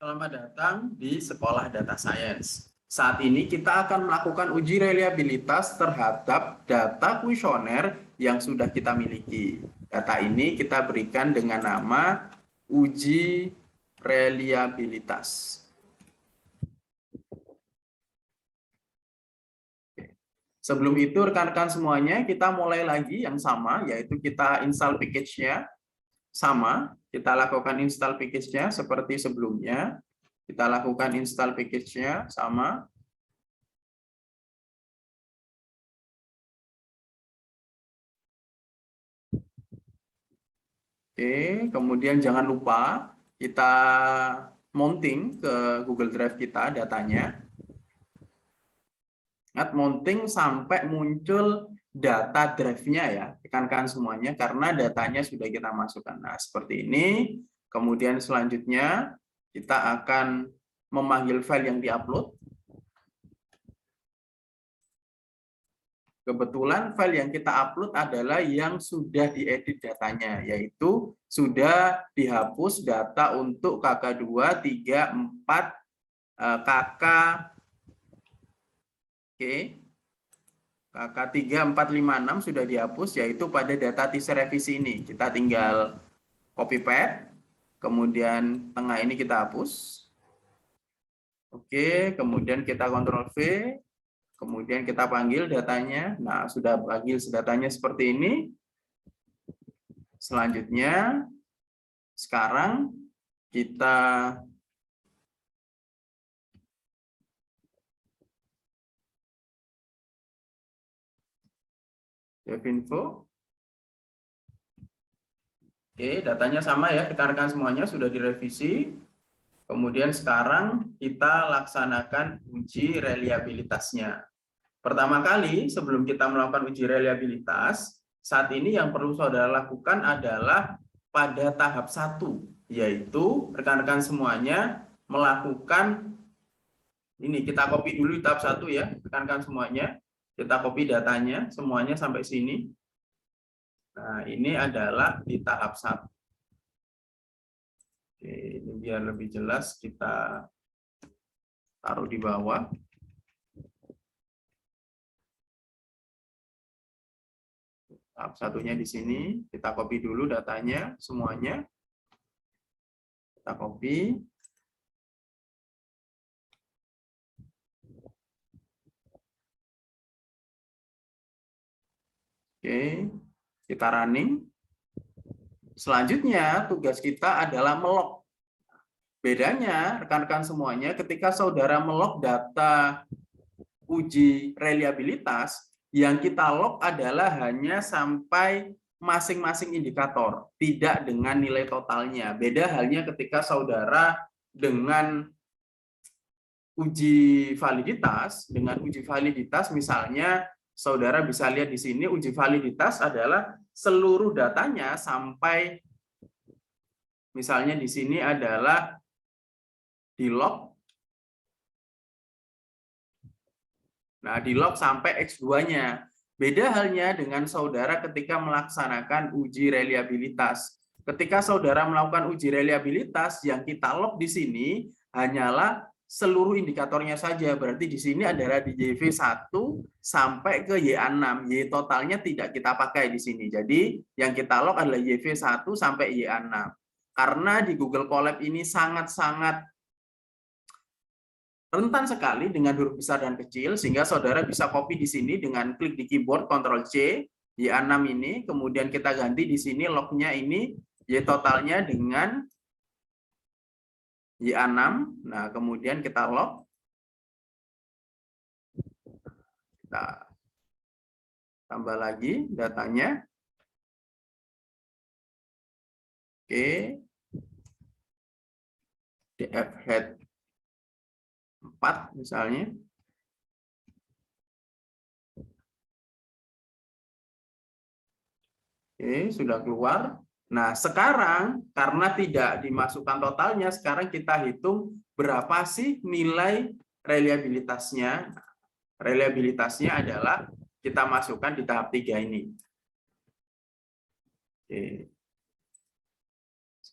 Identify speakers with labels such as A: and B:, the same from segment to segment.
A: Selamat datang di Sekolah Data Science. Saat ini kita akan melakukan uji reliabilitas terhadap data kuesioner yang sudah kita miliki. Data ini kita berikan dengan nama uji reliabilitas. Sebelum itu rekan-rekan semuanya kita mulai lagi yang sama, yaitu kita install package-nya. Sama, kita lakukan install package-nya seperti sebelumnya. Kita lakukan install package-nya sama. Oke, kemudian jangan lupa kita mounting ke Google Drive kita datanya. Ingat mounting sampai muncul data drive-nya ya, rekan-rekan semuanya, karena datanya sudah kita masukkan. Nah, seperti ini. Kemudian selanjutnya kita akan memanggil file yang diupload. Kebetulan file yang kita upload adalah yang sudah diedit datanya, yaitu sudah dihapus data untuk KK2, 3, 4, KK, oke, KK 3, 4, 5, 6 sudah dihapus, yaitu pada data teaser revisi ini. Kita tinggal copy paste, kemudian tengah ini kita hapus. Oke, kemudian kita Ctrl V, kemudian kita panggil datanya. Nah, sudah panggil datanya seperti ini. Selanjutnya, sekarang kita devinfo. Oke, datanya sama ya, rekan-rekan semuanya sudah direvisi. Kemudian sekarang kita laksanakan uji reliabilitasnya. Pertama kali sebelum kita melakukan uji reliabilitas, saat ini yang perlu saudara lakukan adalah pada tahap 1, yaitu rekan-rekan semuanya melakukan ini, kita copy dulu tahap 1 ya, rekan-rekan semuanya. Kita copy datanya semuanya sampai sini. Nah, ini adalah di tahap 1. Oke, ini biar lebih jelas kita taruh di bawah. Tahap satunya di sini, kita copy dulu datanya semuanya. Kita copy. Oke, kita running. Selanjutnya tugas kita adalah melog. Bedanya rekan-rekan semuanya ketika saudara melog data uji reliabilitas, yang kita log adalah hanya sampai masing-masing indikator, tidak dengan nilai totalnya. Beda halnya ketika saudara dengan uji validitas, misalnya saudara bisa lihat di sini uji validitas adalah seluruh datanya sampai misalnya di sini adalah di log. Nah, di log sampai X2-nya. Beda halnya dengan saudara ketika melaksanakan uji reliabilitas. Ketika saudara melakukan uji reliabilitas, yang kita log di sini hanyalah seluruh indikatornya saja. Berarti di sini adalah di YV1 sampai ke YA6. Y totalnya tidak kita pakai di sini. Jadi yang kita log adalah YV1 sampai YA6. Karena di Google Colab ini sangat-sangat rentan sekali dengan huruf besar dan kecil, sehingga saudara bisa copy di sini dengan klik di keyboard Ctrl+C, YA6 ini, kemudian kita ganti di sini lognya ini, Y totalnya dengan YA6, nah kemudian kita log, kita tambah lagi datanya, oke, DF head 4 misalnya. Oke, sudah keluar. Nah, sekarang karena tidak dimasukkan totalnya, sekarang kita hitung berapa sih nilai reliabilitasnya. Reliabilitasnya adalah kita masukkan di tahap 3 ini. Oke.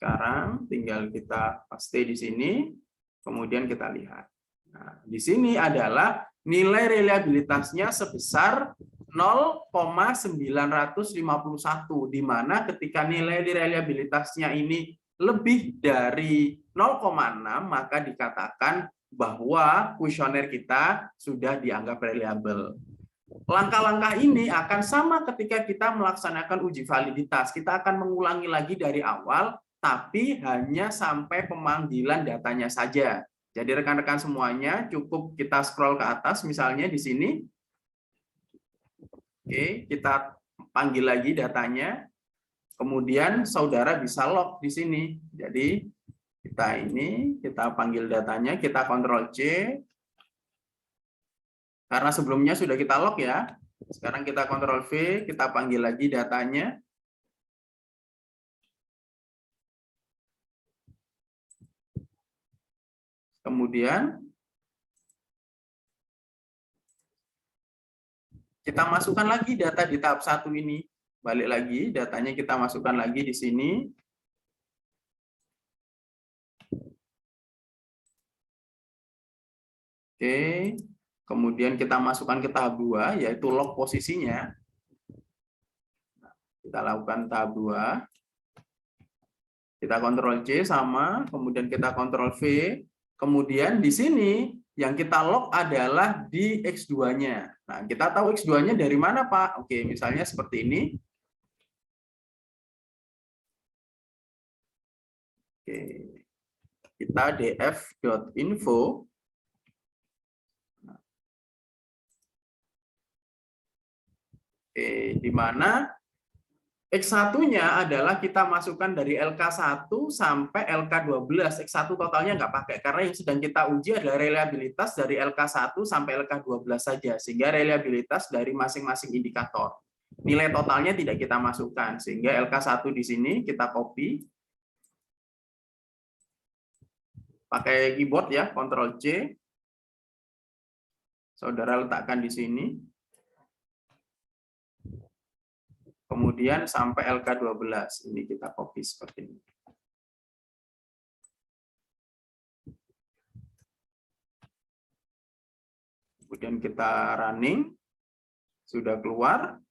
A: Sekarang tinggal kita paste di sini. Kemudian kita lihat. Nah, di sini adalah nilai reliabilitasnya sebesar 0,951, di mana ketika nilai reliabilitasnya ini lebih dari 0,6, maka dikatakan bahwa kuesioner kita sudah dianggap reliable. Langkah-langkah ini akan sama ketika kita melaksanakan uji validitas. Kita akan mengulangi lagi dari awal, tapi hanya sampai pemanggilan datanya saja. Jadi rekan-rekan semuanya cukup kita scroll ke atas, misalnya di sini. Oke, kita panggil lagi datanya. Kemudian saudara bisa log di sini. Jadi kita panggil datanya, kita Ctrl C. Karena sebelumnya sudah kita log ya. Sekarang kita Ctrl V, kita panggil lagi datanya. Kemudian kita masukkan lagi data di tahap 1 ini. Balik lagi, datanya kita masukkan lagi di sini. Oke, kemudian kita masukkan ke tahap 2, yaitu log posisinya. Kita lakukan tahap 2. Kita Ctrl C sama, kemudian kita Ctrl V. Kemudian di sini yang kita log adalah di X2-nya. Nah, kita tahu X2-nya dari mana, Pak? Oke, misalnya seperti ini. Oke. Kita df.info. Oke, di mana X1-nya adalah kita masukkan dari LK1 sampai LK12. X1 totalnya nggak pakai, karena yang sedang kita uji adalah reliabilitas dari LK1 sampai LK12 saja, sehingga reliabilitas dari masing-masing indikator. Nilai totalnya tidak kita masukkan, sehingga LK1 di sini kita copy. Pakai keyboard ya, Ctrl C. Saudara letakkan di sini. Kemudian sampai LK12, ini kita copy seperti ini. Kemudian kita running, sudah keluar.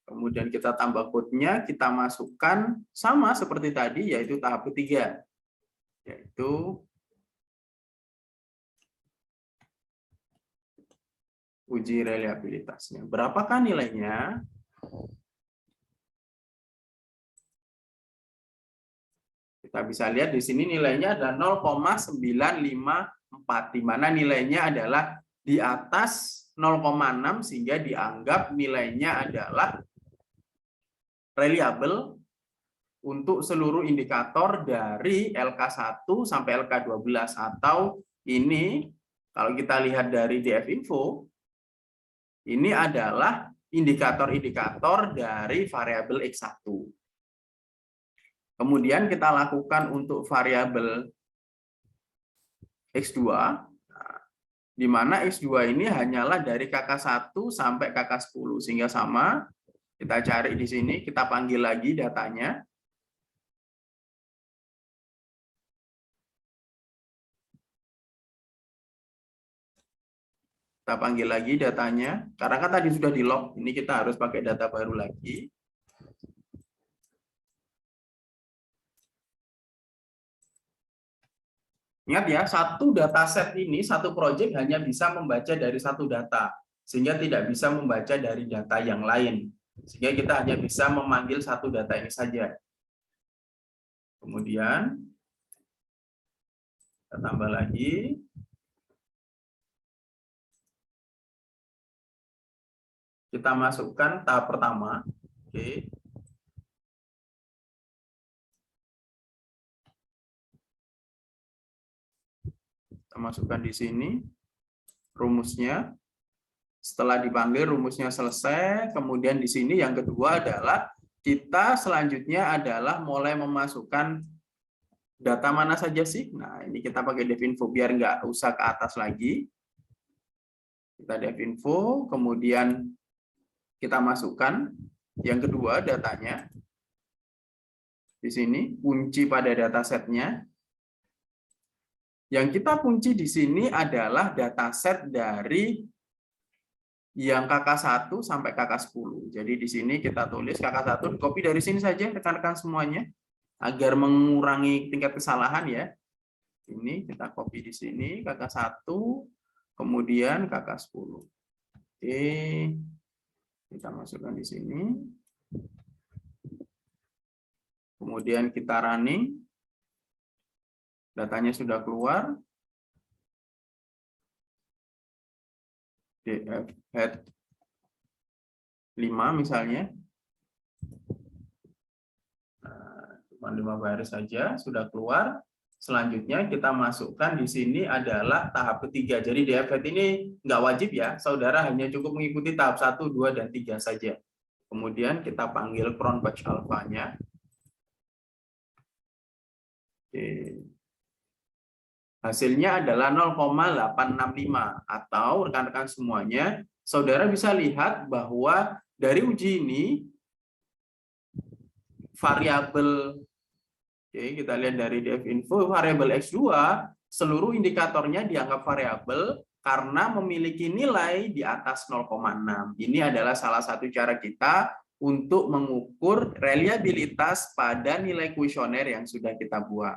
A: Kemudian kita tambah code-nya, kita masukkan sama seperti tadi, yaitu tahap ketiga, yaitu uji reliabilitasnya. Berapakah nilainya? Kita bisa lihat di sini nilainya adalah 0,954, di mana nilainya adalah di atas 0,6 sehingga dianggap nilainya adalah reliable untuk seluruh indikator dari LK1 sampai LK12, atau ini kalau kita lihat dari df.info, ini adalah indikator-indikator dari variabel X1. Kemudian kita lakukan untuk variabel X2, di mana X2 ini hanyalah dari KK1 sampai KK10, sehingga sama, kita cari di sini, kita panggil lagi datanya. Kita panggil lagi datanya, karena kan tadi sudah di log, ini kita harus pakai data baru lagi. Ingat ya, satu dataset ini, satu project hanya bisa membaca dari satu data, sehingga tidak bisa membaca dari data yang lain. Sehingga kita hanya bisa memanggil satu data ini saja. Kemudian, kita tambah lagi. Kita masukkan tahap pertama. Oke. Kita masukkan di sini rumusnya. Setelah dipanggil rumusnya selesai, kemudian di sini yang kedua adalah kita selanjutnya adalah mulai memasukkan data mana saja sih. Nah, ini kita pakai def.info biar nggak usah ke atas lagi. Kita def.info, kemudian kita masukkan yang kedua datanya. Di sini kunci pada datasetnya. Yang kita kunci di sini adalah dataset dari yang KK1 sampai KK10. Jadi di sini kita tulis KK1, copy dari sini saja rekan-rekan semuanya, agar mengurangi tingkat kesalahan ya. Ini kita copy di sini, KK1, kemudian KK10. Oke, kita masukkan di sini. Kemudian kita running. Datanya sudah keluar. DF head 5 misalnya. Nah, cuma 5 baris saja sudah keluar. Selanjutnya kita masukkan di sini adalah tahap ketiga. Jadi DF head ini nggak wajib ya, saudara hanya cukup mengikuti tahap 1, 2, dan 3 saja. Kemudian kita panggil cron batch alpha-nya. Oke. Hasilnya adalah 0,865 atau rekan-rekan semuanya, saudara bisa lihat bahwa dari uji ini variabel, oke, kita lihat dari definfo, variabel X2 seluruh indikatornya dianggap variabel karena memiliki nilai di atas 0,6. Ini adalah salah satu cara kita untuk mengukur reliabilitas pada nilai kuesioner yang sudah kita buat.